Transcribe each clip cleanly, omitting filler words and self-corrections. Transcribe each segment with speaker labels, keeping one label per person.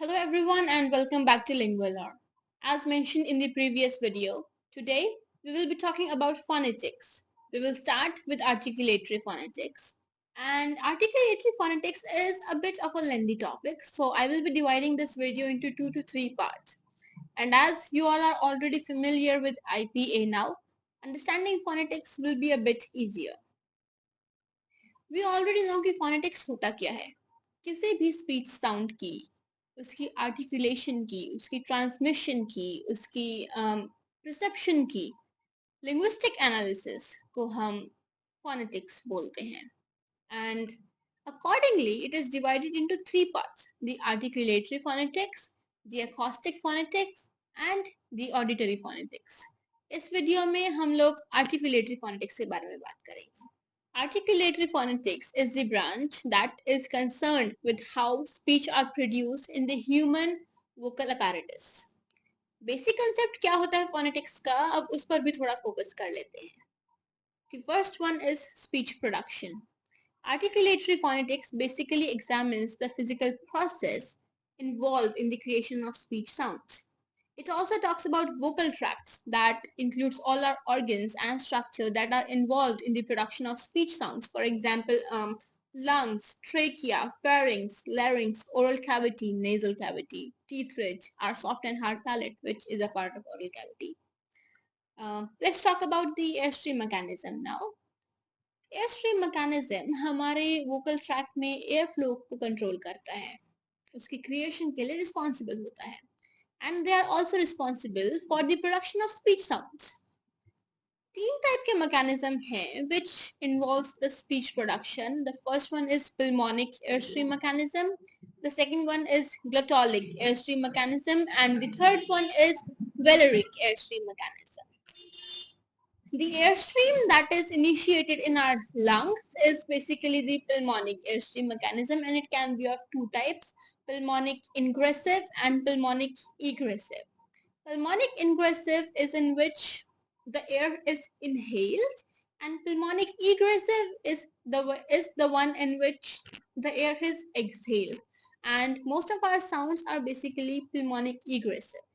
Speaker 1: Hello everyone and welcome back to Lingualar. As mentioned in the previous video, today we will be talking about phonetics. We will start with articulatory phonetics. And articulatory phonetics is a bit of a lengthy topic, so I will be dividing this video into 2 to 3 parts. And as you all are already familiar with IPA now, understanding phonetics will be a bit easier. We already know कि phonetics होता क्या है. किसी भी speech sound की, उसकी articulation की, उसकी ट्रांसमिशन की, उसकी परसेप्शन की लिंग्विस्टिक एनालिसिस को हम phonetics बोलते हैं. And accordingly, it is divided into 3 parts: the articulatory phonetics, the acoustic phonetics, and the auditory phonetics. इस वीडियो में हम लोग articulatory phonetics के बारे में बात करेंगे. Articulatory phonetics is the branch that is concerned with how speech are produced in the human vocal apparatus. Basic concept क्या होता है phonetics का, अब उस पर भी थोड़ा focus कर लेते हैं. The first one is speech production. Articulatory phonetics basically examines the physical process involved in the creation of speech sounds. It also talks about vocal tracts that includes all our organs and structure that are involved in the production of speech sounds. For example, lungs, trachea, pharynx, larynx, oral cavity, nasal cavity, teeth ridge, our soft and hard palate, which is a part of oral cavity. Let's talk about the airstream mechanism now. Airstream mechanism हमारे vocal tract में air flow को control करता है, उसकी creation के लिए responsible होता है. And they are also responsible for the production of speech sounds. 3 type के mechanism हैं which involves the speech production. The first one is pulmonic airstream mechanism. The second one is glottalic airstream mechanism, and the third one is velaric airstream mechanism. The airstream that is initiated in our lungs is basically the pulmonic airstream mechanism, and it can be of 2 types: pulmonic ingressive and pulmonic egressive. Pulmonic ingressive is in which the air is inhaled, and pulmonic egressive is the one in which the air is exhaled. And most of our sounds are basically pulmonic egressive.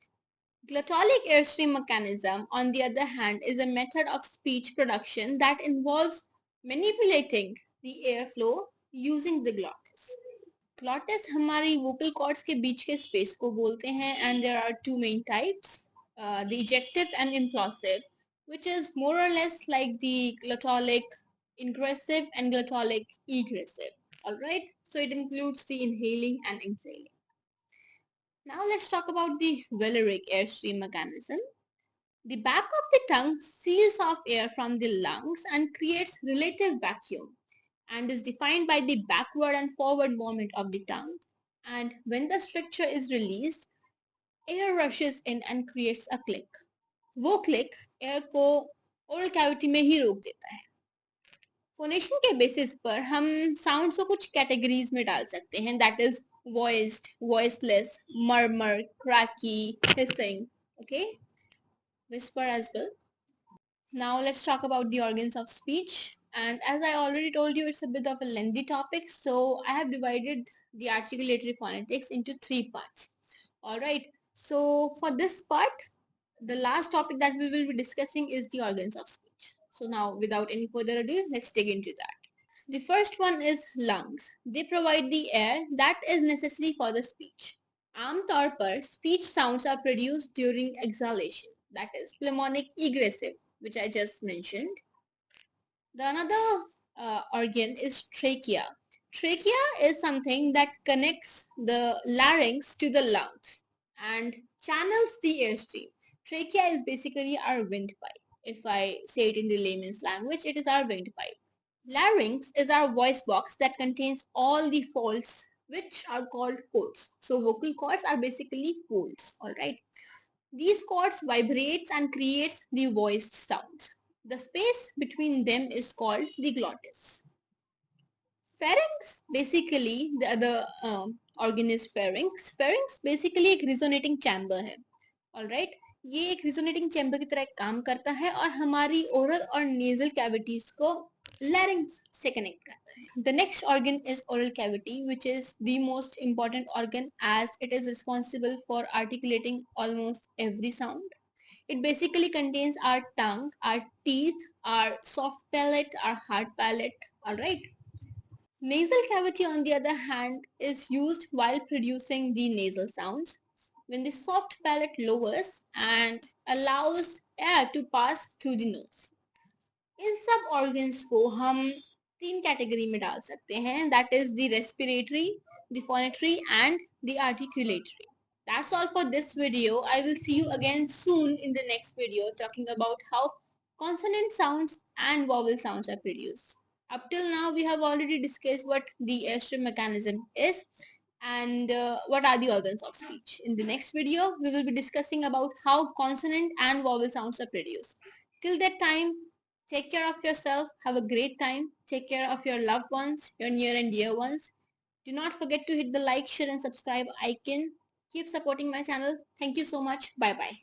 Speaker 1: Glottalic airstream mechanism, on the other hand, is a method of speech production that involves manipulating the airflow using the glottis. Glottis हमारी vocal cords के बीच के space को बोलते हैं, and there are 2 main types, the ejective and implosive, which is more or less like the glottalic ingressive and glottalic egressive. Alright, so it includes the inhaling and exhaling. Now let's talk about the velaric airstream mechanism. The back of the tongue seals off air from the lungs and creates relative vacuum, and is defined by the backward and forward movement of the tongue. And when the stricture is released, air rushes in and creates a click. वो click air को oral cavity में ही रोक देता है. Phonation के basis पर हम sounds को कुछ कैटेगरीज में डाल सकते हैं, that is voiced, voiceless, murmur, cracky, hissing, okay, whisper as well. Now let's talk about the organs of speech. And as I already told you, it's a bit of a lengthy topic, so I have divided the articulatory phonetics into 3 parts. Alright, so for this part, the last topic that we will be discussing is the organs of speech. So now, without any further ado, let's dig into that. The first one is lungs. They provide the air that is necessary for the speech. आमतौर पर speech sounds are produced during exhalation, that is pulmonic egressive, which I just mentioned. The another organ is trachea. Trachea is something that connects the larynx to the lungs and channels the airstream. Trachea is basically our windpipe. If I say it in the layman's language, it is our windpipe. Larynx is our voice box that contains all the folds which are called folds. So vocal cords are basically folds, alright. These cords vibrates and creates the voiced sounds. The space between them is called the glottis. Pharynx, basically the other organ is pharynx. Pharynx basically एक resonating chamber है, alright. ये एक resonating chamber की तरह काम करता है और हमारी ओरल और नेजल कैविटीज को लैरिंग्स से कनेक्ट करता है. The next organ is oral cavity, which is the most important organ as it is responsible for articulating almost every sound. It basically contains our tongue, our teeth, our soft palate, our hard palate. Alright. Nasal cavity, on the other hand, is used while producing the nasal sounds when the soft palate lowers and allows air to pass through the nose. इन सब organs को हम तीन category में डाल सकते हैं, that is the respiratory, the phonatory and the articulatory. That's all for this video. I will see you again soon in the next video talking about how consonant sounds and vowel sounds are produced. Up till now, we have already discussed what the Airstream mechanism is and what are the organs of speech. In the next video, we will be discussing about how consonant and vowel sounds are produced. Till that time, take care of yourself. Have a great time. Take care of your loved ones, your near and dear ones. Do not forget to hit the like, share and subscribe icon. Keep supporting my channel. Thank you so much. Bye bye.